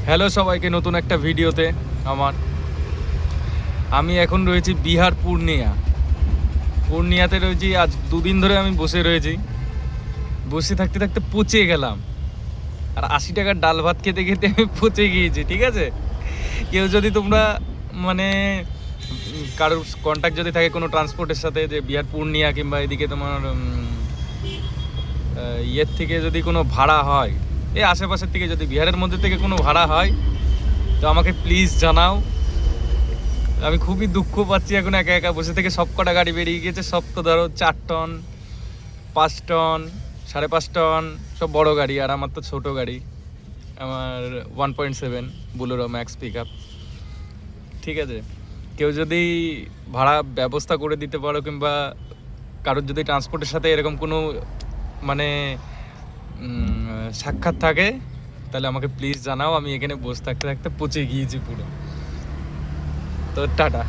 Hello সবাইকে, নতুন একটা ভিডিওতে আমি এখন রয়েছি বিহার পূর্ণিয়াতে রয়েছি। আজ দুদিন ধরে আমি বসে রয়েছি, বসে থাকতে থাকতে পচে গেলাম। আর 80 টাকার ডাল ভাত খেতে খেতে আমি পচে গিয়েছি। ঠিক আছে, কেউ যদি তোমরা মানে কারোর কন্ট্যাক্ট যদি থাকে কোনো ট্রান্সপোর্টের সাথে, যে বিহার পূর্ণিয়া কিংবা এদিকে তোমার ইয়ের থেকে যদি কোনো ভাড়া হয়, এই আশেপাশের থেকে যদি বিহারের মধ্যে থেকে কোনো ভাড়া হয়, তো আমাকে প্লিজ জানাও। আমি খুবই দুঃখ পাচ্ছি এখন একা একা বসে থেকে। সব কটা গাড়ি বেরিয়ে গেছে, সব তো ধরো 4 টন 5 টন 5.5 টন সব বড় গাড়ি, আর আমার তো ছোট গাড়ি, আমার 1.7 বুলেরো ম্যাক্স পিক আপ। ঠিক আছে, কেউ যদি ভাড়া ব্যবস্থা করে দিতে পারো, কিংবা কারোর যদি ট্রান্সপোর্টের সাথে এরকম কোনো মানে সাক্ষাৎ থাকে, তাহলে আমাকে প্লিজ জানাও। আমি এখানে বসে থাকতে থাকতে পচে গিয়েছি পুরো। তো টাটা।